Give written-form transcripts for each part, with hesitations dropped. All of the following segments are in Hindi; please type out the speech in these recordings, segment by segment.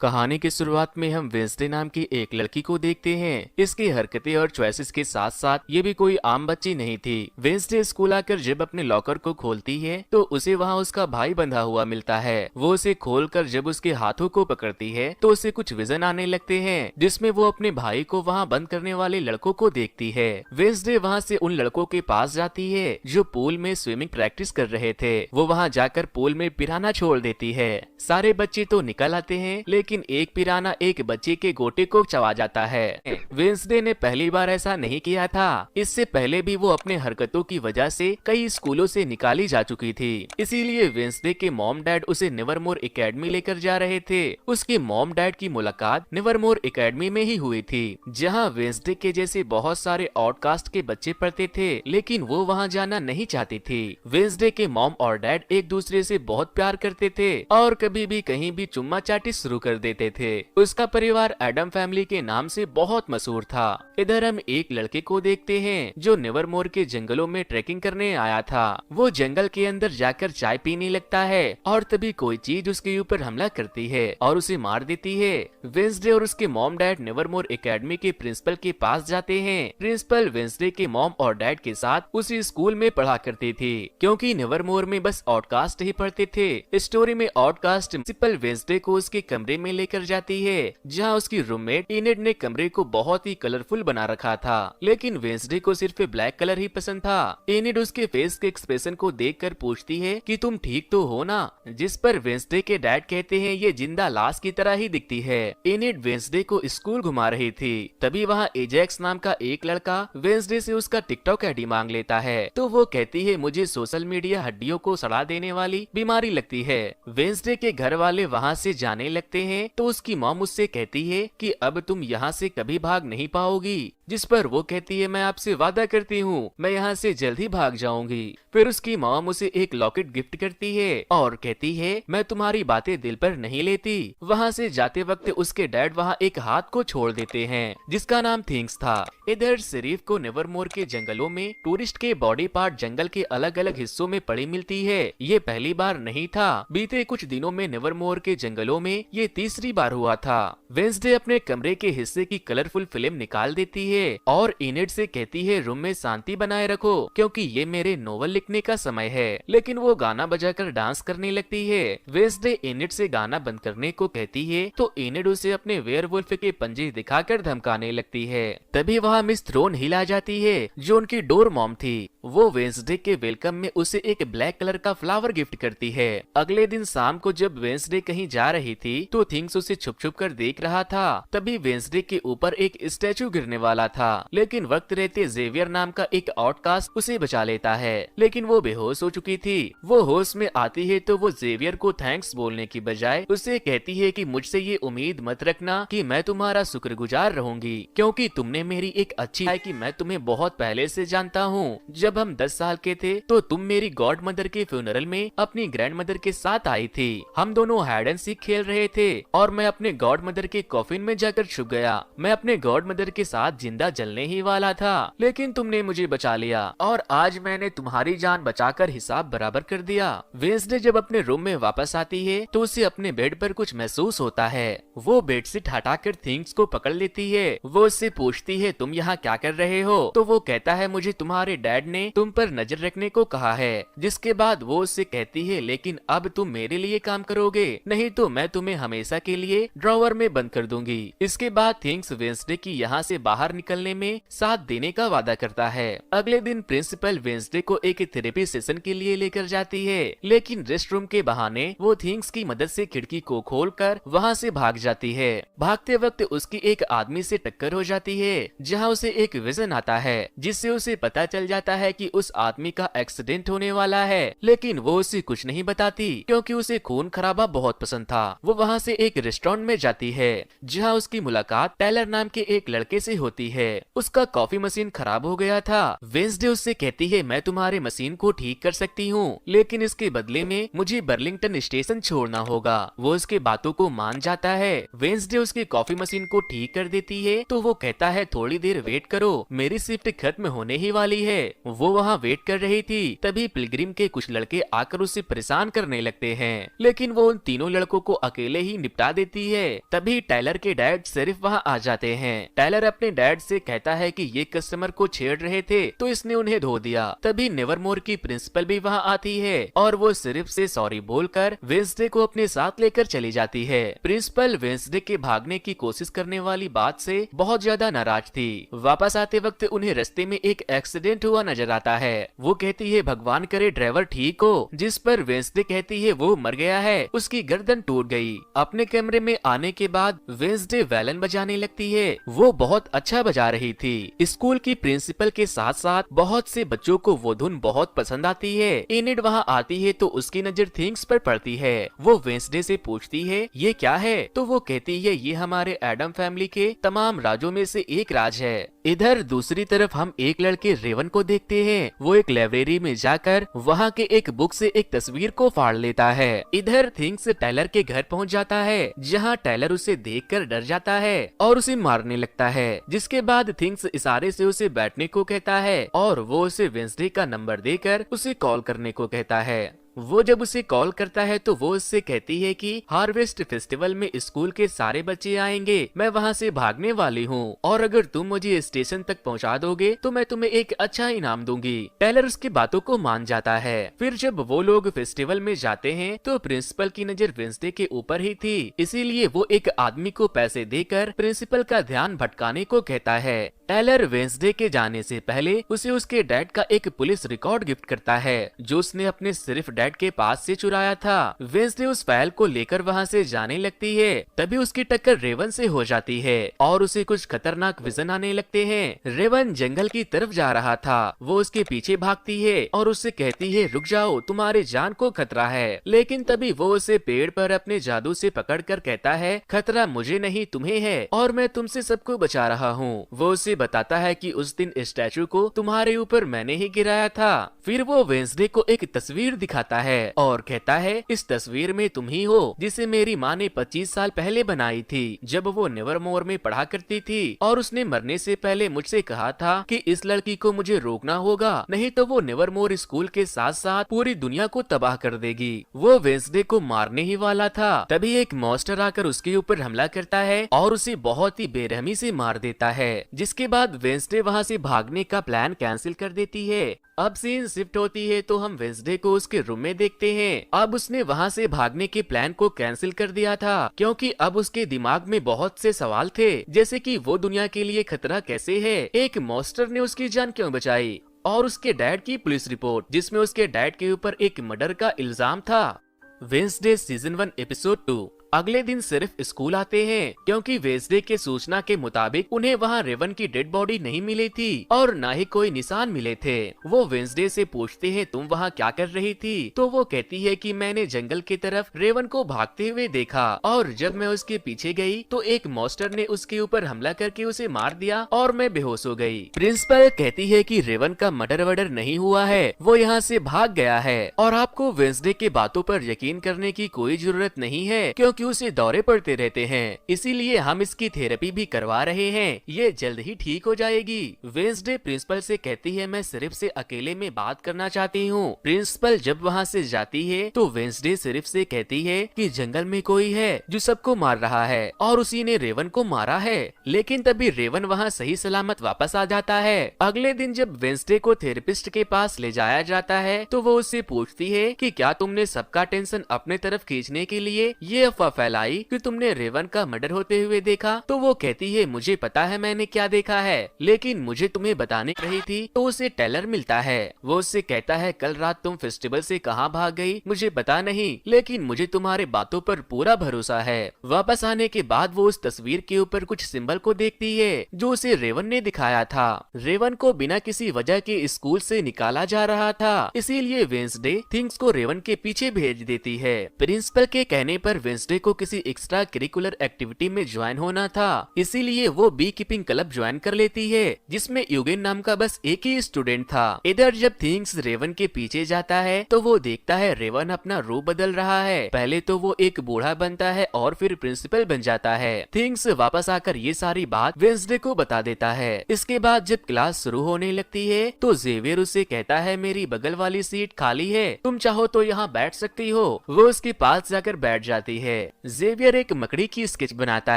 कहानी की शुरुआत में हम वेंसडे नाम की एक लड़की को देखते हैं। इसकी हरकतें और चॉइसेस के साथ साथ ये भी कोई आम बच्ची नहीं थी। वेंसडे स्कूल आकर जब अपने लॉकर को खोलती है तो उसे वहाँ उसका भाई बंधा हुआ मिलता है। वो उसे खोलकर जब उसके हाथों को पकड़ती है तो उसे कुछ विजन आने लगते हैं, जिसमें वो अपने भाई को वहाँ बंद करने वाले लड़कों को देखती है। वेंसडे वहाँ से उन लड़कों के पास जाती है जो पूल में स्विमिंग प्रैक्टिस कर रहे थे। वो वहाँ जाकर पूल में पिराना छोड़ देती है। सारे बच्चे तो निकल आते हैं, लेकिन एक पिराना एक बच्चे के गोटे को चबा जाता है। वेंसडे ने पहली बार ऐसा नहीं किया था। इससे पहले भी वो अपने हरकतों की वजह से कई स्कूलों से निकाली जा चुकी थी। इसीलिए वेंसडे के मॉम डैड उसे नेवरमोर एकेडमी लेकर जा रहे थे। उसके मॉम डैड की मुलाकात नेवरमोर एकेडमी में ही हुई थी, जहाँ वेंसडे के जैसे बहुत सारे आउटकास्ट के बच्चे पढ़ते थे, लेकिन वो वहाँ जाना नहीं चाहती थी। वेंसडे के मॉम और डैड एक दूसरे से बहुत प्यार करते थे और कभी भी कहीं भी चुम्मा चाटी शुरू कर देते थे। उसका परिवार एडम फैमिली के नाम से बहुत मशहूर था। इधर हम एक लड़के को देखते हैं जो नेवरमोर के जंगलों में ट्रैकिंग करने आया था। वो जंगल के अंदर जाकर चाय पीने लगता है और तभी कोई चीज उसके ऊपर हमला करती है और उसे मार देती है। वेंसडे और उसके मॉम डैड नेवरमोर एकेडमी के प्रिंसिपल के पास जाते हैं। प्रिंसिपल वेंसडे के मॉम और डैड के साथ उसी स्कूल में पढ़ा करती थी, क्योंकि नेवरमोर में बस आउटकास्ट ही पढ़ते थे। स्टोरी में आउटकास्ट प्रिंसिपल वेंसडे को उसके कमरे में लेकर जाती है, जहाँ उसकी रूममेट इनेड ने कमरे को बहुत ही कलरफुल बना रखा था, लेकिन वेंसडे को सिर्फ ब्लैक कलर ही पसंद था। इनेड उसके फेस के एक्सप्रेशन को देखकर पूछती है कि तुम ठीक तो हो ना, जिस पर वेंसडे के डैड कहते हैं ये जिंदा लाश की तरह ही दिखती है। इनेड वेंसडे को स्कूल घुमा रही थी, तभी वहाँ एजेक्स नाम का एक लड़का वेंसडे से उसका टिकटॉक आईडी मांग लेता है। तो वो कहती है मुझे सोशल मीडिया हड्डियों को सड़ा देने वाली बीमारी लगती है। वेंसडे के घर वाले वहाँ से जाने लगते हैं तो उसकी मॉम उससे कहती है कि अब तुम यहाँ से कभी भाग नहीं पाओगी, जिस पर वो कहती है मैं आपसे वादा करती हूँ मैं यहाँ से जल्द ही भाग जाऊंगी। फिर उसकी मॉम उसे एक लॉकेट गिफ्ट करती है और कहती है मैं तुम्हारी बातें दिल पर नहीं लेती। वहाँ से जाते वक्त उसके डैड वहाँ एक हाथ को छोड़ देते हैं जिसका नाम थिंग्स था। इधर शरीफ को नेवरमोर के जंगलों में टूरिस्ट के बॉडी पार्ट जंगल के अलग अलग हिस्सों में पड़ी मिलती है। ये पहली बार नहीं था, बीते कुछ दिनों में नेवरमोर के जंगलों में ये तीसरी बार हुआ था। वेंसडे अपने कमरे के हिस्से की कलरफुल फिल्म निकाल देती है और इनेड से कहती है रूम में शांति बनाए रखो क्योंकि ये मेरे नोवेल लिखने का समय है। लेकिन वो गाना बजाकर डांस करने लगती है। वेंसडे इनेड से गाना बंद करने को कहती है तो इनेड उसे अपने वेयरवुल्फ के पंजे दिखाकर धमकाने लगती है। तभी वहाँ मिस थ्रोन हिल आ जाती है जो उनकी डोर मॉम थी। वो वेंसडे के वेलकम में उसे एक ब्लैक कलर का फ्लावर गिफ्ट करती है। अगले दिन शाम को जब वेंसडे कहीं जा रही थी तो थिंग्स उसे छुप छुप कर देख रहा था। तभी वेंसडे के ऊपर एक स्टैचू गिरने वाला था, लेकिन वक्त रहते जेवियर नाम का एक आउटकास्ट उसे बचा लेता है, लेकिन वो बेहोश हो चुकी थी। वो होश में आती है तो वो जेवियर को थैंक्स बोलने की बजाय उसे कहती है कि मुझसे ये उम्मीद मत रखना कि मैं तुम्हारा शुक्रगुजार रहूंगी, क्योंकि तुमने मेरी एक अच्छी है कि मैं तुम्हें बहुत पहले से जानता हूँ। जब हम 10 साल के थे तो तुम मेरी गॉड मदर के फ्यूनरल में अपनी ग्रैंड मदर के साथ आई थी। हम दोनों हाइड एंड सीक खेल रहे थे और मैं अपने गॉड मदर के कॉफिन में जाकर छुप गया। मैं अपने गॉड मदर के साथ जिंदा जलने ही वाला था, लेकिन तुमने मुझे बचा लिया और आज मैंने तुम्हारी जान बचाकर हिसाब बराबर कर दिया। वेंसडे जब अपने रूम में वापस आती है तो उसे अपने बेड पर कुछ महसूस होता है। वो बेडशीट हटाकर थिंग्स को पकड़ लेती है। वो उससे पूछती है तुम यहाँ क्या कर रहे हो? तो वो कहता है मुझे तुम्हारे डैड ने तुम पर नजर रखने को कहा है। जिसके बाद वो उससे कहती है लेकिन अब तुम मेरे लिए काम करोगे, नहीं तो मैं तुम्हें हमेशा के लिए ड्रॉवर में बंद कर दूंगी। इसके बाद थिंग्स वेंसडे की यहाँ से बाहर निकलने में साथ देने का वादा करता है। अगले दिन प्रिंसिपल वेंसडे को एक थेरेपी सेशन के लिए लेकर जाती है, लेकिन रेस्ट रूम के बहाने वो थिंग्स की मदद से खिड़की को खोलकर वहाँ से भाग जाती है। भागते वक्त उसकी एक आदमी से टक्कर हो जाती है, जहाँ उसे एक विजन आता है जिससे उसे पता चल जाता है कि उस आदमी का एक्सीडेंट होने वाला है, लेकिन वो उसे कुछ नहीं बताती क्योंकि उसे खून खराबा बहुत पसंद था। वो वहाँ से एक रेस्टोरेंट में जाती है जहाँ उसकी मुलाकात टेलर नाम के एक लड़के से होती है। उसका कॉफी मशीन खराब हो गया था। वेंसडे उससे कहती है मैं तुम्हारे मशीन मशीन को ठीक कर सकती हूँ, लेकिन इसके बदले में मुझे बर्लिंगटन स्टेशन छोड़ना होगा। वो उसके बातों को मान जाता है। वेंसडे उसकी कॉफी मशीन को ठीक कर देती है तो वो कहता है थोड़ी देर वेट करो, मेरी शिफ्ट खत्म होने ही वाली है। वो वहाँ वेट कर रही थी, तभी पिलग्रिम के कुछ लड़के आकर उसे परेशान करने लगते हैं, लेकिन वो उन तीनों लड़कों को अकेले ही निपटा देती है। तभी टायलर के डैड सिर्फ वहाँ आ जाते हैं। टायलर अपने डैड से कहता है कि ये कस्टमर को छेड़ रहे थे तो इसने उन्हें धो दिया। तभी नेवरमोर की प्रिंसिपल भी वहाँ आती है और वो सिर्फ से सॉरी बोलकर वेंसडे को अपने साथ लेकर चली जाती है। प्रिंसिपल वेंसडे के भागने की कोशिश करने वाली बात से बहुत ज्यादा नाराज थी। वापस आते वक्त उन्हें रास्ते में एक एक्सीडेंट हुआ नजर आता है। वो कहती है भगवान करे ड्राइवर ठीक हो, जिस पर वेंसडे कहती है वो मर गया है, उसकी गर्दन टूट गई। अपने कमरे में आने के बाद वेंसडे वैलन बजाने लगती है। वो बहुत अच्छा बजा रही थी। स्कूल की प्रिंसिपल के साथ साथ बहुत से बच्चों को वो धुन बहुत पसंद आती है। एनिड वहाँ आती है तो उसकी नजर थिंग्स पर पड़ती है। वो वेंसडे से पूछती है ये क्या है, तो वो कहती है ये हमारे एडम फैमिली के तमाम राजों में से एक राज है। इधर दूसरी तरफ हम एक लड़के रेवन को देखते हैं। वो एक लाइब्रेरी में जाकर वहाँ के एक बुक से एक तस्वीर को फाड़ लेता है। इधर थिंग्स टायलर के घर पहुँच जाता है, जहाँ टायलर उसे देखकर डर जाता है और उसे मारने लगता है। जिसके बाद थिंग्स इशारे से उसे बैठने को कहता है और वो उसे वेंसडे का नंबर देकर उसे कॉल करने को कहता है। वो जब उसे कॉल करता है तो वो उससे कहती है कि हार्वेस्ट फेस्टिवल में स्कूल के सारे बच्चे आएंगे, मैं वहाँ से भागने वाली हूँ और अगर तुम मुझे स्टेशन तक पहुँचा दोगे तो मैं तुम्हें एक अच्छा इनाम दूंगी। टेलर उसकी बातों को मान जाता है। फिर जब वो लोग फेस्टिवल में जाते हैं तो प्रिंसिपल की नजर वेंसडे के ऊपर ही थी, इसीलिए वो एक आदमी को पैसे देकर प्रिंसिपल का ध्यान भटकाने को कहता है। टेलर वेंसडे के जाने से पहले उसे उसके डैड का एक पुलिस रिकॉर्ड गिफ्ट करता है, जो उसने अपने सिर्फ डैड के पास से चुराया था। वेंसडे उस फाइल को लेकर वहाँ से जाने लगती है। तभी उसकी टक्कर रेवन से हो जाती है और उसे कुछ खतरनाक विजन आने लगते हैं। रेवन जंगल की तरफ जा रहा था। वो उसके पीछे भागती है और उससे कहती है रुक जाओ, तुम्हारे जान को खतरा है। लेकिन तभी वो उसे पेड़ पर अपने जादू से पकड़कर कहता है खतरा मुझे नहीं तुम्हें है और मैं तुमसे सबको बचा रहा हूँ। वो उसे बताता है कि उस दिन स्टैचू को तुम्हारे ऊपर मैंने ही गिराया था। फिर वो वेंसडे को एक तस्वीर दिखाता है और कहता है इस तस्वीर में तुम ही हो जिसे मेरी माँ ने 25 साल पहले बनाई थी, जब वो नेवरमोर में पढ़ा करती थी और उसने मरने से पहले मुझसे कहा था कि इस लड़की को मुझे रोकना होगा, नहीं तो वो नेवरमोर स्कूल के साथ साथ पूरी दुनिया को तबाह कर देगी। वो वेंसडे को मारने ही वाला था, तभी एक मॉन्स्टर आकर उसके ऊपर हमला करता है और उसे बहुत ही बेरहमी से मार देता है। जिसके बाद वेंसडे वहाँ से भागने का प्लान कैंसिल कर देती है। अब सीन शिफ्ट होती है तो हम वेंसडे को उसके रूम में देखते हैं। अब उसने वहाँ से भागने के प्लान को कैंसिल कर दिया था, क्योंकि अब उसके दिमाग में बहुत से सवाल थे, जैसे कि वो दुनिया के लिए खतरा कैसे है, एक मॉन्स्टर ने उसकी जान क्यों बचाई, और उसके डैड की पुलिस रिपोर्ट जिसमें उसके डैड के ऊपर एक मर्डर का इल्जाम था। Wednesday season 1 episode 2। अगले दिन सिर्फ स्कूल आते हैं, क्योंकि वेंसडे के सूचना के मुताबिक उन्हें वहाँ रेवन की डेड बॉडी नहीं मिली थी और न ही कोई निशान मिले थे। वो वेंसडे से पूछते हैं तुम वहाँ क्या कर रही थी, तो वो कहती है कि मैंने जंगल की तरफ रेवन को भागते हुए देखा और जब मैं उसके पीछे गई तो एक मॉन्स्टर ने उसके ऊपर हमला करके उसे मार दिया और मैं बेहोश हो गई। प्रिंसिपल कहती है कि रेवन का मर्डर वर्डर नहीं हुआ है, वो यहाँ से भाग गया है और आपको वेंसडे के बातों पर यकीन करने की कोई जरूरत नहीं है, क्योंकि उसे दौरे पड़ते रहते हैं, इसीलिए हम इसकी थेरेपी भी करवा रहे हैं, ये जल्द ही ठीक हो जाएगी। वेंसडे प्रिंसिपल से कहती है मैं सिर्फ से अकेले में बात करना चाहती हूँ। प्रिंसिपल जब वहाँ से जाती है तो वेंसडे सिर्फ से कहती है कि जंगल में कोई है जो सबको मार रहा है और उसी ने रेवन को मारा है। लेकिन तभी रेवन वहाँ सही सलामत वापस आ जाता है। अगले दिन जब वेंसडे को थेरेपिस्ट के पास ले जाया जाता है तो वो उससे पूछती है कि क्या तुमने सबका टेंशन अपने तरफ खींचने के लिए ये अफवाह फैलाई कि तुमने रेवन का मर्डर होते हुए देखा। तो वो कहती है मुझे पता है मैंने क्या देखा है, लेकिन मुझे तुम्हें बताने रही थी। तो उसे टेलर मिलता है। वो उससे कहता है कल रात तुम फेस्टिवल से कहाँ भाग गई मुझे पता नहीं, लेकिन मुझे तुम्हारे बातों पर पूरा भरोसा है। वापस आने के बाद वो उस तस्वीर के ऊपर कुछ सिंबल को देखती है जो उसे रेवन ने दिखाया था। रेवन को बिना किसी वजह के स्कूल से निकाला जा रहा था, इसीलिए वेंसडे थिंग्स को रेवन के पीछे भेज देती है। प्रिंसिपल के कहने पर वेंसडे को किसी एक्स्ट्रा करिकुलर एक्टिविटी में ज्वाइन होना था, इसीलिए वो बी कीपिंग क्लब ज्वाइन कर लेती है, जिसमें यूगेन नाम का बस एक ही स्टूडेंट था। इधर जब थिंग्स रेवन के पीछे जाता है तो वो देखता है रेवन अपना रूप बदल रहा है। पहले तो वो एक बूढ़ा बनता है और फिर प्रिंसिपल बन जाता है। थिंग्स वापस आकर ये सारी बात वेंसडे को बता देता है। इसके बाद जब क्लास शुरू होने लगती है तो जेवियर उसे कहता है मेरी बगल वाली सीट खाली है, तुम चाहो तो यहाँ बैठ सकती हो। वो उसके पास जाकर बैठ जाती है। जेवियर एक मकड़ी की स्केच बनाता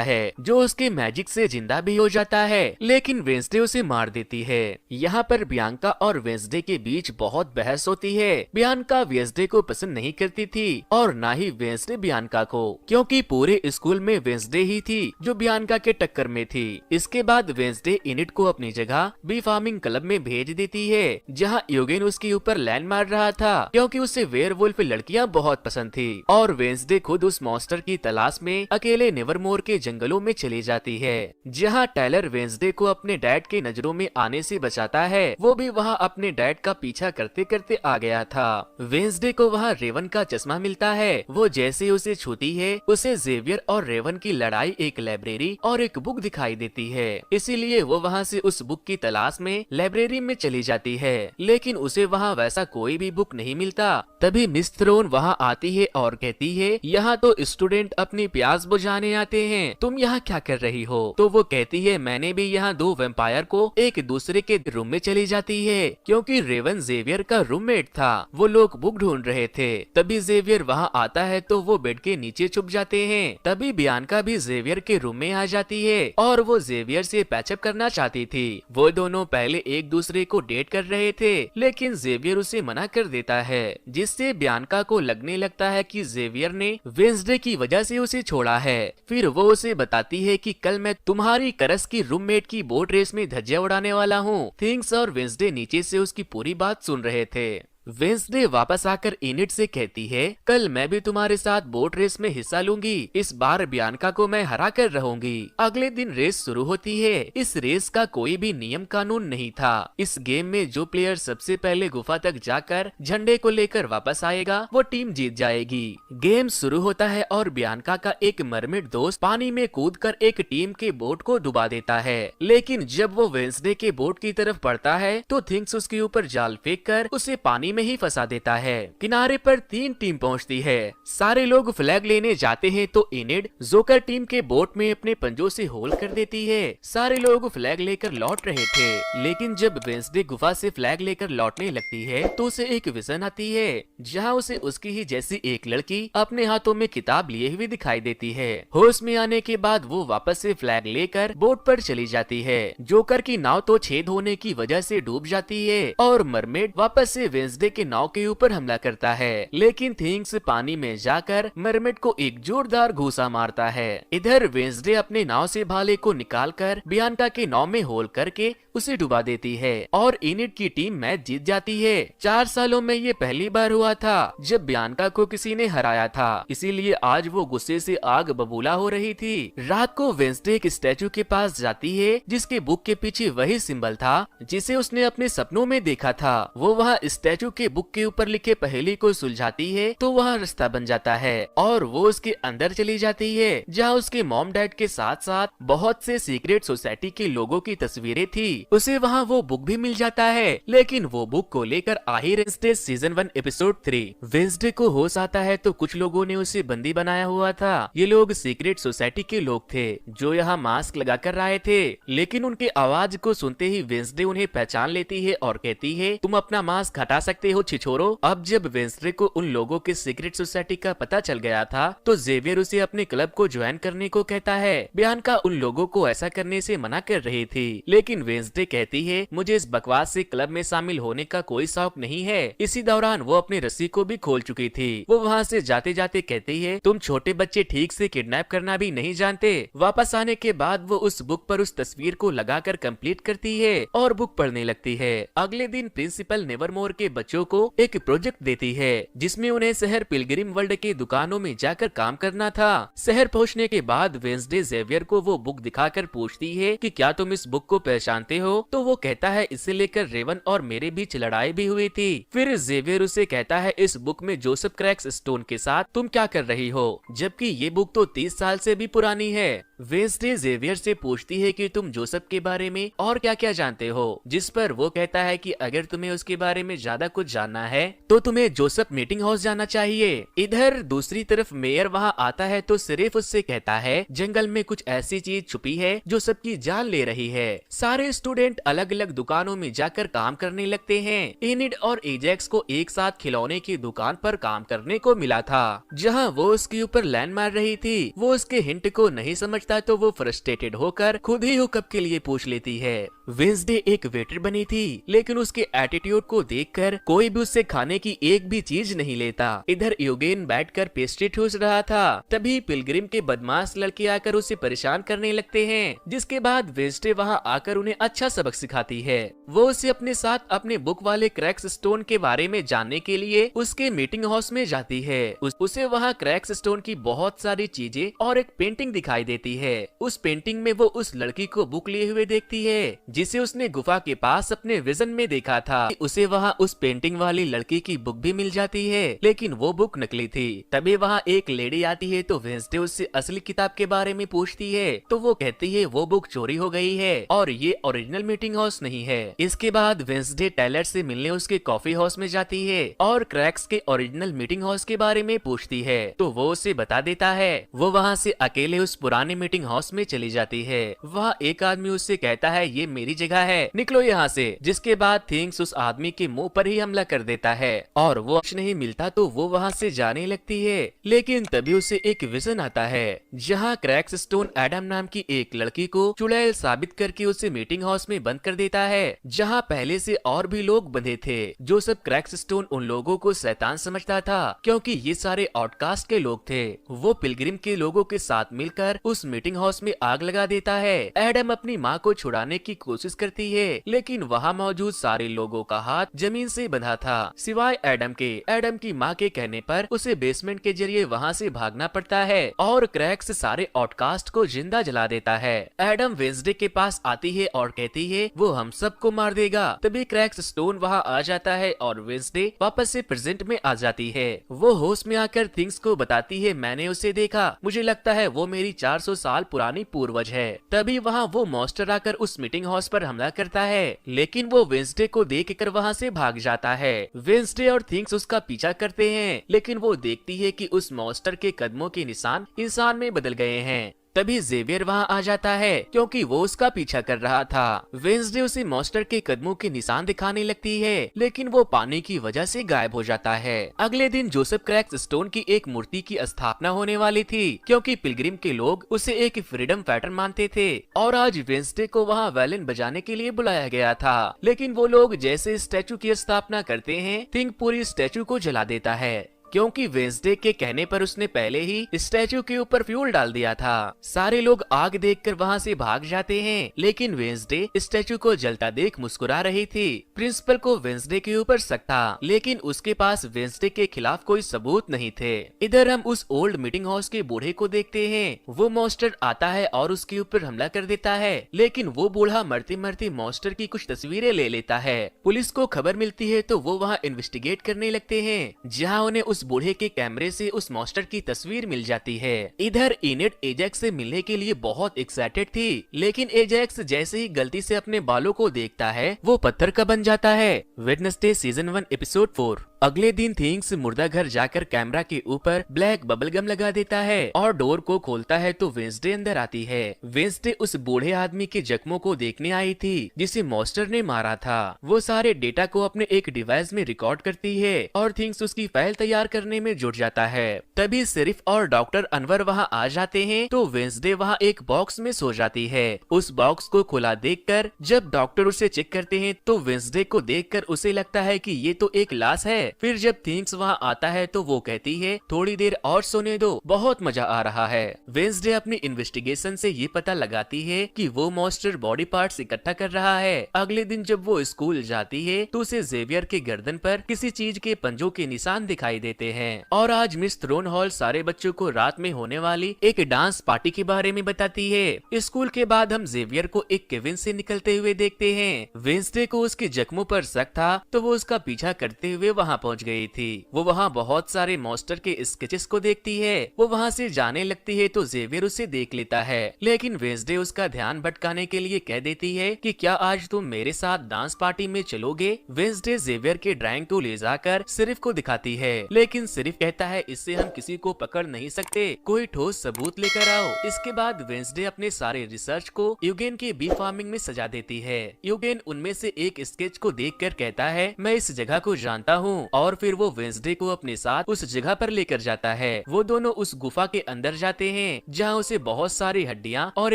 है जो उसके मैजिक से जिंदा भी हो जाता है, लेकिन वेंसडे उसे मार देती है। यहाँ पर बियांका और वेंसडे के बीच बहुत बहस होती है। बियांका वेंसडे को पसंद नहीं करती थी और ना ही वेंसडे बियांका को, क्योंकि पूरे स्कूल में वेंसडे ही थी जो बियांका के टक्कर में थी। इसके बाद वेंसडे इनिट को अपनी जगह बी फार्मिंग क्लब में भेज देती है, जहाँ यूगेन उसके ऊपर लैंड मार रहा था, क्योंकि उसे वेयरवुल्फ लड़कियां बहुत पसंद थी। और वेंसडे खुद उस मॉन्स्टर की तलाश में अकेले नेवरमोर के जंगलों में चली जाती है, जहाँ टायलर वेंसडे को अपने डैड के नजरों में आने से बचाता है। वो भी वहाँ अपने डैड का पीछा करते करते आ गया था। वेंसडे को वहाँ रेवन का चश्मा मिलता है। वो जैसे उसे छूती है उसे जेवियर और रेवन की लड़ाई एक लाइब्रेरी और एक बुक दिखाई देती है, इसीलिए वो वहाँ से उस बुक की तलाश में लाइब्रेरी में चली जाती है, लेकिन उसे वहाँ वैसा कोई भी बुक नहीं मिलता। तभी मिस थ्रोन वहाँ आती है और कहती है यहाँ तो स्टूडेंट अपनी प्यास बुझाने आते हैं, तुम यहाँ क्या कर रही हो? तो वो कहती है मैंने भी यहाँ दो वैम्पायर को एक दूसरे के रूम में चली जाती है, क्योंकि रेवन जेवियर का रूममेट था। वो लोग बुक ढूंढ रहे थे। तभी जेवियर वहाँ आता है तो वो बेड के नीचे छुप जाते हैं। तभी बियांका भी जेवियर के रूम में आ जाती है और वो जेवियर से पैचअप करना चाहती थी। वो दोनों पहले एक दूसरे को डेट कर रहे थे, लेकिन जेवियर उसे मना कर देता है, जिससे बियांका को लगने लगता है कि जेवियर ने वेंसडे की वजह से उसे छोड़ा है। फिर वो उसे बताती है कि कल मैं तुम्हारी करस की रूममेट की बोट रेस में धज्जियां उड़ाने वाला हूँ। थिंग्स और वेंसडे नीचे से उसकी पूरी बात सुन रहे थे। वेंसडे वापस आकर इनिट से कहती है कल मैं भी तुम्हारे साथ बोट रेस में हिस्सा लूंगी, इस बार बियांका को मैं हरा कर रहूंगी। अगले दिन रेस शुरू होती है। इस रेस का कोई भी नियम कानून नहीं था। इस गेम में जो प्लेयर सबसे पहले गुफा तक जाकर झंडे को लेकर वापस आएगा वो टीम जीत जाएगी। गेम शुरू होता है और बियांका का एक मरमिड दोस्त पानी में कूदकर एक टीम के बोट को डुबा देता है, लेकिन जब वो वेंसडे के बोट की तरफ बढ़ता है तो थिंग्स उसके ऊपर जाल फेंक कर उसे पानी में ही फंसा देता है। किनारे पर 3 टीम पहुंचती है। सारे लोग फ्लैग लेने जाते हैं तो इनिड जोकर टीम के बोट में अपने पंजों से होल कर देती है। सारे लोग फ्लैग लेकर लौट रहे थे, लेकिन जब वेंसडे गुफा से फ्लैग लेकर लौटने लगती है तो उसे एक विजन आती है, जहां उसे उसकी ही जैसी एक लड़की अपने हाथों में किताब लिए हुए दिखाई देती है। होश में आने के बाद वो वापस से फ्लैग लेकर बोट पर चली जाती है। जोकर की नाव तो छेद होने की वजह से डूब जाती है और मरमेड वापस से वेंसडे के नाव के ऊपर हमला करता है, लेकिन थिंग्स पानी में जाकर मरमेड को एक जोरदार घूसा मारता है। इधर वेंसडे अपने नाव से भाले को निकालकर बियांका के नाव में होल करके उसे डुबा देती है और इनिट की टीम मैच जीत जाती है। 4 सालों में ये पहली बार हुआ था जब बियांका को किसी ने हराया था, इसीलिए आज वो गुस्से से आग बबूला हो रही थी। रात को वेंसडे एक स्टैचू के पास जाती है जिसके बुक के पीछे वही सिंबल था जिसे उसने अपने सपनों में देखा था। वो वहाँ स्टैचू के बुक के ऊपर लिखे पहेली को सुलझाती है तो वहाँ रास्ता बन जाता है और वो उसके अंदर चली जाती है, जहाँ उसके मॉम डैड के साथ साथ बहुत से सीक्रेट सोसाइटी के लोगों की तस्वीरें थी। उसे वहाँ वो बुक भी मिल जाता है, लेकिन वो बुक को लेकर आ ही वेंसडे सीजन 1 एपिसोड 3। वेंसडे को होश आता है तो कुछ लोगों ने उसे बंदी बनाया हुआ था। ये लोग सीक्रेट सोसाइटी के लोग थे जो यहाँ मास्क लगा कर आए थे, लेकिन उनके आवाज को सुनते ही वेंसडे उन्हें पहचान लेती है और कहती है तुम अपना मास्क हटा सकते हो छिछोरो। अब जब वेंसडे को उन लोगों के सीक्रेट सोसाइटी का पता चल गया था तो जेवियर उसे अपने क्लब को ज्वाइन करने को कहता है। बियांका उन लोगों को ऐसा करने से मना कर रही थी, लेकिन वेंसडे कहती है मुझे इस बकवास से क्लब में शामिल होने का कोई शौक नहीं है। इसी दौरान वो अपनी रस्सी को भी खोल चुकी थी। वो वहाँ से जाते जाते कहती है तुम छोटे बच्चे ठीक से किडनैप करना भी नहीं जानते। वापस आने के बाद वो उस बुक पर उस तस्वीर को लगाकर कंप्लीट करती है और बुक पढ़ने लगती है। अगले दिन प्रिंसिपल नेवरमोर के बच्चों बच्चों को एक प्रोजेक्ट देती है जिसमें उन्हें शहर पिलग्रिम वर्ल्ड के दुकानों में जाकर काम करना था। शहर पहुंचने के बाद वेंसडे जेवियर को वो बुक दिखाकर पूछती है कि क्या तुम इस बुक को पहचानते हो, तो वो कहता है इसे लेकर रेवन और मेरे बीच लड़ाई भी हुई थी। फिर जेवियर उसे कहता है इस बुक में जोसेफ क्रैक्स स्टोन के साथ तुम क्या कर रही हो, जबकि ये बुक तो 30 साल से भी पुरानी है। वेंसडे जेवियर से पूछती है कि तुम जोसेफ के बारे में और क्या क्या जानते हो, जिस पर वो कहता है कि अगर तुम्हें उसके बारे में ज्यादा कुछ जानना है तो तुम्हें जोसेफ मीटिंग हाउस जाना चाहिए। इधर दूसरी तरफ मेयर वहां आता है तो सिर्फ उससे कहता है जंगल में कुछ ऐसी चीज छुपी है जो सबकी जान ले रही है। सारे स्टूडेंट अलग अलग दुकानों में जाकर काम करने लगते हैं। एनिड और एजेक्स को एक साथ खिलौने की दुकान पर काम करने को मिला था, जहाँ वो उसके ऊपर लैंड मार रही थी। वो उसके हिंट को नहीं समझता तो वो फ्रस्ट्रेटेड होकर खुद ही हुकअप के लिए पूछ लेती है। वेंसडे एक वेटर बनी थी, लेकिन उसके एटीट्यूड को देखकर कोई भी उससे खाने की एक भी चीज नहीं लेता। इधर यूगेन बैठकर पेस्ट्री ठूस रहा था, तभी पिलग्रिम के बदमाश लड़के आकर उसे परेशान करने लगते हैं, जिसके बाद वेंसडे वहां आकर उन्हें अच्छा सबक सिखाती है। वो उसे अपने साथ अपने बुक वाले क्रैक्स स्टोन के बारे में जानने के लिए उसके मीटिंग हाउस में जाती है। उसे वहाँ क्रैक्स स्टोन की बहुत सारी चीजें और एक पेंटिंग दिखाई देती है। उस पेंटिंग में वो उस लड़की को बुक लिए हुए देखती है जिसे उसने गुफा के पास अपने विजन में देखा था। उसे वहाँ उस पेंटिंग वाली लड़की की बुक भी मिल जाती है, लेकिन वो बुक नकली थी। तभी वहाँ एक लेडी आती है तो वेंसडे उससे असली किताब के बारे में पूछती है, तो वो कहती है वो बुक चोरी हो गई है और ये ओरिजिनल मीटिंग हाउस नहीं है। इसके बाद वेंसडे टेलर से मिलने उसके कॉफी हाउस में जाती है और क्रैक्स के ओरिजिनल मीटिंग हाउस के बारे में पूछती है, तो वो उसे बता देता है। वो वहाँ से अकेले उस पुराने मीटिंग हाउस में चली जाती है। वहाँ एक आदमी उससे कहता है ये मेरी जगह है, निकलो यहाँ से। जिसके बाद थिंग्स उस आदमी के मुंह पर ही हमला कर देता है और वो कुछ नहीं मिलता तो वो वहाँ से जाने लगती है। लेकिन तभी उसे एक विजन आता है जहाँ क्रैक्स स्टोन एडम नाम की एक लड़की को चुड़ैल साबित करके उसे मीटिंग हाउस में बंद कर देता है, जहाँ पहले से और भी लोग बंधे थे। जो सब क्रैक्स स्टोन उन लोगों को शैतान समझता था क्योंकि ये सारे आउटकास्ट के लोग थे। वो पिलग्रिम के लोगों के साथ मिलकर उस मीटिंग हाउस में आग लगा देता है। एडम अपनी माँ को छुड़ाने की कोशिश करती है, लेकिन वहाँ मौजूद सारे लोगों का हाथ जमीन से बंधा था सिवाय एडम के। एडम की माँ के कहने पर उसे बेसमेंट के जरिए वहाँ से भागना पड़ता है और क्रैक्स सारे आउटकास्ट को जिंदा जला देता है। एडम वेंसडे के पास आती है और कहती है वो हम सबको मार देगा। तभी क्रैक्स स्टोन वहाँ आ जाता है और वेंसडे वापस से प्रेजेंट में आ जाती है। वो होश में आकर थिंग्स को बताती है मैंने उसे देखा, मुझे लगता है वो मेरी 400 साल पुरानी पूर्वज है। तभी वहाँ वो मॉन्स्टर आकर उस मीटिंग हाउस पर हमला करता है, लेकिन वो वेंसडे को देखकर वहाँ से भाग जाता है। वेंसडे और थिंग्स उसका पीछा करते हैं, लेकिन वो देखती है कि उस मॉन्स्टर के कदमों के निशान इंसान में बदल गए हैं। तभी जेवियर वहाँ आ जाता है क्योंकि वो उसका पीछा कर रहा था। वेंसडे उसे मॉन्स्टर के कदमों के निशान दिखाने लगती है, लेकिन वो पानी की वजह से गायब हो जाता है। अगले दिन जोसेफ क्रैक्स स्टोन की एक मूर्ति की स्थापना होने वाली थी क्योंकि पिलग्रिम के लोग उसे एक फ्रीडम फाइटर मानते थे और आज वेंसडे को वहाँ वायलिन बजाने के लिए बुलाया गया था। लेकिन वो लोग जैसे स्टैचू की स्थापना करते हैं, थिंक पूरी स्टैचू को जला देता है क्योंकि वेंसडे के कहने पर उसने पहले ही स्टैचू के ऊपर फ्यूल डाल दिया था। सारे लोग आग देखकर वहाँ से भाग जाते हैं, लेकिन वेंसडे स्टैचू को जलता देख मुस्कुरा रही थी। प्रिंसिपल को वेंसडे के ऊपर शक था, लेकिन उसके पास वेंसडे के खिलाफ कोई सबूत नहीं थे। इधर हम उस ओल्ड मीटिंग हाउस के बूढ़े को देखते हैं। वो मॉन्स्टर आता है और उसके ऊपर हमला कर देता है, लेकिन वो बूढ़ा मरते मरते मॉन्स्टर की कुछ तस्वीरें ले लेता है। पुलिस को खबर मिलती है तो वो वहाँ इन्वेस्टिगेट करने लगते हैं, जहाँ उन्हें उस बूढ़े के कैमरे से उस मॉन्स्टर की तस्वीर मिल जाती है। इधर एनिड एजेक्स से मिलने के लिए बहुत एक्साइटेड थी, लेकिन एजेक्स जैसे ही गलती से अपने बालों को देखता है वो पत्थर का बन जाता है। Wednesday season 1 episode 4। अगले दिन थिंग्स मुर्दा घर जाकर कैमरा के ऊपर ब्लैक बबल गम लगा देता है और डोर को खोलता है तो वेंसडे अंदर आती है। वेंसडे उस बूढ़े आदमी के जख्मों को देखने आई थी जिसे मॉन्स्टर ने मारा था। वो सारे डेटा को अपने एक डिवाइस में रिकॉर्ड करती है और थिंग्स उसकी फाइल तैयार करने में जुट जाता है। तभी सिर्फ और डॉक्टर अनवर वहाँ आ जाते हैं तो वेंसडे वहाँ एक बॉक्स में सो जाती है। उस बॉक्स को खुला देखकर जब डॉक्टर उसे चेक करते हैं तो वेंसडे को देखकर उसे लगता है कि ये तो एक लाश है। फिर जब थिंग्स वहाँ आता है तो वो कहती है थोड़ी देर और सोने दो, बहुत मजा आ रहा है। वेंसडे अपनी इन्वेस्टिगेशन से ये पता लगाती है कि वो मॉन्स्टर बॉडी पार्ट्स इकट्ठा कर रहा है। अगले दिन जब वो स्कूल जाती है तो उसे जेवियर के गर्दन पर किसी चीज के पंजों के निशान दिखाई देते हैं। और आज मिस थ्रोन हॉल सारे बच्चों को रात में होने वाली एक डांस पार्टी के बारे में बताती है। स्कूल के बाद हम जेवियर को एक केबिन से निकलते हुए देखते हैं। वेंसडे को उसके जख्मों पर शक था तो वो उसका पीछा करते हुए वहाँ पहुँच गई थी। वो वहाँ बहुत सारे मॉन्स्टर के स्केचेस को देखती है। वो वहाँ से जाने लगती है तो जेवियर उसे देख लेता है, लेकिन वेंसडे उसका ध्यान भटकाने के लिए कह देती है कि क्या आज तुम मेरे साथ डांस पार्टी में चलोगे। वेंसडे जेवियर के ड्राइंग को ले जाकर सिर्फ को दिखाती है, लेकिन सिर्फ कहता है इससे हम किसी को पकड़ नहीं सकते, कोई ठोस सबूत लेकर आओ। इसके बाद वेंसडे अपने सारे रिसर्च को यूगेन के बी फार्मिंग में सजा देती है। यूगेन उनमें से एक स्केच को देखकर कहता है मैं इस जगह को जानता हूँ, और फिर वो वेंसडे को अपने साथ उस जगह पर लेकर जाता है। वो दोनों उस गुफा के अंदर जाते हैं जहाँ उसे बहुत सारी हड्डियाँ और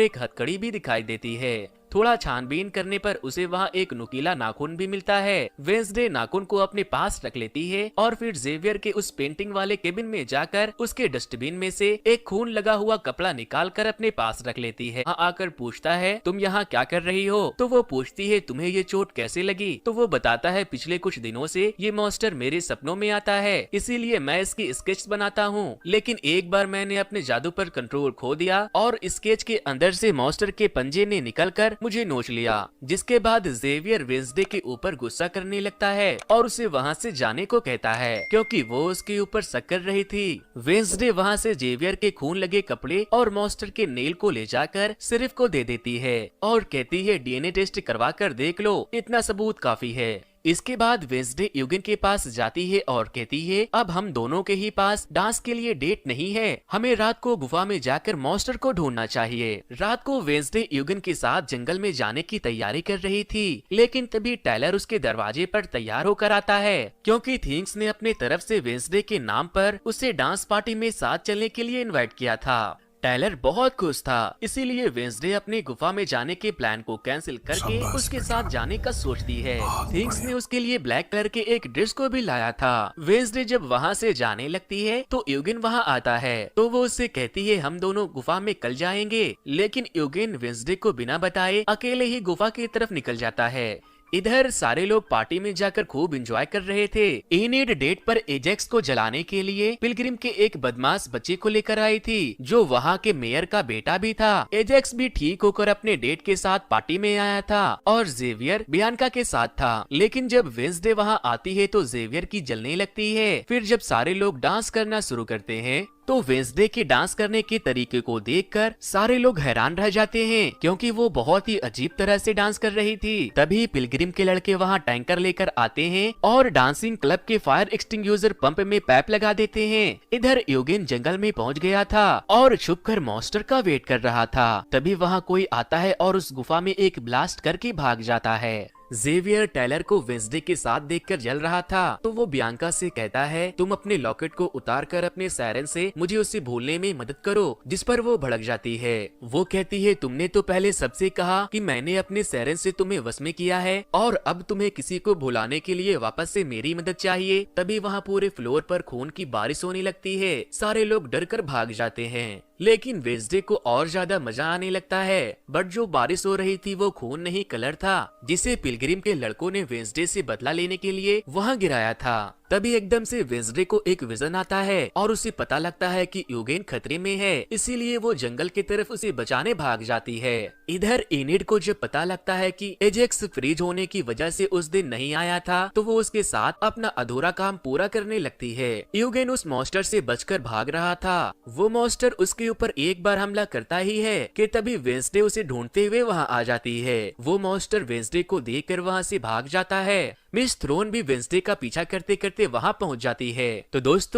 एक हथकड़ी भी दिखाई देती है। थोड़ा छानबीन करने पर उसे वहाँ एक नुकीला नाखून भी मिलता है। वेंसडे नाखून को अपने पास रख लेती है और फिर जेवियर के उस पेंटिंग वाले केबिन में जाकर उसके डस्टबिन में से एक खून लगा हुआ कपड़ा निकाल कर अपने पास रख लेती है। आकर पूछता है तुम यहाँ क्या कर रही हो। तो वो पूछती है तुम्हें ये चोट कैसे लगी। तो वो बताता है पिछले कुछ दिनों से ये मॉन्स्टर मेरे सपनों में आता है, इसीलिए मैं इसकी स्केच बनाता हूँ, लेकिन एक बार मैंने अपने जादू पर कंट्रोल खो दिया और स्केच के अंदर से मॉन्स्टर के पंजे ने निकलकर मुझे नोच लिया। जिसके बाद जेवियर वेंसडे के ऊपर गुस्सा करने लगता है और उसे वहाँ से जाने को कहता है, क्योंकि वो उसके ऊपर शक कर रही थी। वेंसडे वहाँ से जेवियर के खून लगे कपड़े और मॉन्स्टर के नेल को ले जाकर सिर्फ को दे देती है और कहती है डीएनए टेस्ट करवा कर देख लो, इतना सबूत काफी है। इसके बाद वेंसडे यूगेन के पास जाती है और कहती है अब हम दोनों के ही पास डांस के लिए डेट नहीं है, हमें रात को गुफा में जाकर मॉन्स्टर को ढूंढना चाहिए। रात को वेंसडे यूगेन के साथ जंगल में जाने की तैयारी कर रही थी, लेकिन तभी टायलर उसके दरवाजे पर तैयार होकर आता है, क्योंकि थिंग्स ने अपने तरफ से वेंसडे के नाम पर उसे डांस पार्टी में साथ चलने के लिए इन्वाइट किया था। टायलर बहुत खुश था, इसीलिए वेंसडे अपने गुफा में जाने के प्लान को कैंसिल करके उसके साथ जाने का सोचती है। थिंग्स ने उसके लिए ब्लैक कलर के एक ड्रेस को भी लाया था। वेंसडे जब वहाँ से जाने लगती है तो यूगेन वहाँ आता है, तो वो उससे कहती है हम दोनों गुफा में कल जाएंगे, लेकिन यूगेन वेंसडे को बिना बताए अकेले ही गुफा की तरफ निकल जाता है। इधर सारे लोग पार्टी में जाकर खूब एंजॉय कर रहे थे। एनिड डेट पर एजेक्स को जलाने के लिए पिलग्रिम के एक बदमाश बच्चे को लेकर आई थी, जो वहाँ के मेयर का बेटा भी था। एजेक्स भी ठीक होकर अपने डेट के साथ पार्टी में आया था और जेवियर बियांका के साथ था, लेकिन जब वेंसडे वहाँ आती है तो जेवियर की जलने लगती है। फिर जब सारे लोग डांस करना शुरू करते हैं तो वेंसडे के डांस करने के तरीके को देखकर सारे लोग हैरान रह जाते हैं, क्योंकि वो बहुत ही अजीब तरह से डांस कर रही थी। तभी पिलग्रिम के लड़के वहाँ टैंकर लेकर आते हैं और डांसिंग क्लब के फायर एक्सटिंग्यूशर पंप में पाइप लगा देते हैं। इधर यूगेन जंगल में पहुँच गया था और छुपकर मॉन्स्टर का वेट कर रहा था। तभी वहाँ कोई आता है और उस गुफा में एक ब्लास्ट करके भाग जाता है। जेवियर टायलर को वेंसडे के साथ देखकर जल रहा था, तो वो बियांका से कहता है तुम अपने लॉकेट को उतार कर अपने सायरन से मुझे उसे भूलने में मदद करो, जिस पर वो भड़क जाती है। वो कहती है तुमने तो पहले सबसे कहा कि मैंने अपने सायरन से तुम्हें वश में किया है और अब तुम्हें किसी को भुलाने के लिए वापस से मेरी मदद चाहिए। तभी वहाँ पूरे फ्लोर पर खून की बारिश होने लगती है। सारे लोग डर कर भाग जाते हैं, लेकिन वेंसडे को और ज्यादा मजा आने लगता है। बट जो बारिश हो रही थी वो खून नहीं कलर था, जिसे पिलग्रिम के लड़कों ने वेंसडे से बदला लेने के लिए वहाँ गिराया था। तभी एकदम से वेंसडे को एक विजन आता है और उसे पता लगता है कि यूगेन खतरे में है, इसीलिए वो जंगल की तरफ उसे बचाने भाग जाती है। इधर एनिड को जब पता लगता है कि एजेक्स फ्रीज होने की वजह से उस दिन नहीं आया था, तो वो उसके साथ अपना अधूरा काम पूरा करने लगती है। यूगेन उस मॉन्स्टर से बचकर भाग रहा था। वो मॉन्स्टर उसके ऊपर एक बार हमला करता ही है कि तभी वेंसडे उसे ढूंढते हुए वहाँ आ जाती है। वो मॉन्स्टर वेंसडे को देखकर वहाँ से भाग जाता है। मिस थ्रोन भी वेंसडे का पीछा करते करते वहाँ पहुँच जाती है। तो दोस्तों